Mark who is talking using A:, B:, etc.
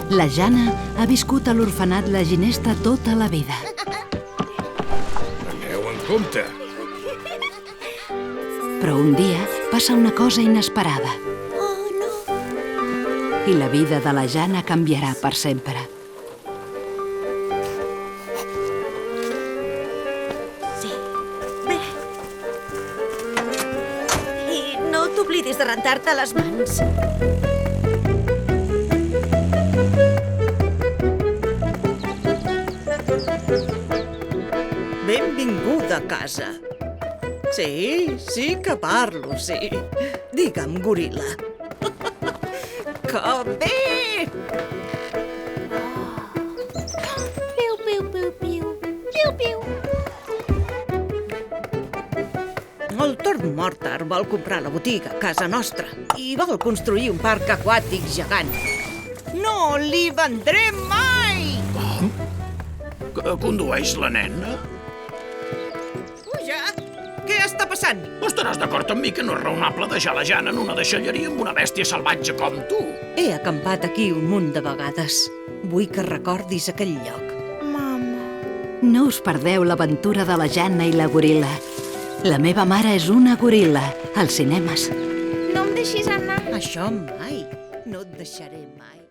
A: La Jana ha viscut a l'orfenat La Ginesta tota la vida.
B: Aneu en compte.
A: Però un dia passa una cosa inesperada.
C: Oh, no.
A: I la vida de la Jana canviarà per sempre.
C: Sí. Bé. I no t'oblidis de rentar-te les mans.
D: Benvinguda a casa. Sí que parlo, sí. Digue'm, goril·la. Que bé!
C: Piu, piu, piu, piu. Piu, piu.
D: El Tor Mortar vol comprar la botiga a casa nostra i vol construir un parc aquàtic gegant. No li vendrem mai!
B: Que condueix la nena?
D: Puja! Què està passant?
B: Estaràs d'acord amb mi que no és raonable deixar la Jana en una deixalleria amb una bèstia salvatge com tu?
D: He acampat aquí un munt de vegades. Vull que recordis aquell lloc.
A: No us perdeu l'aventura de la Jana i la goril·la. La meva mare és una goril·la, als cinemes.
C: No em deixis anar.
D: Això mai. No et deixaré mai.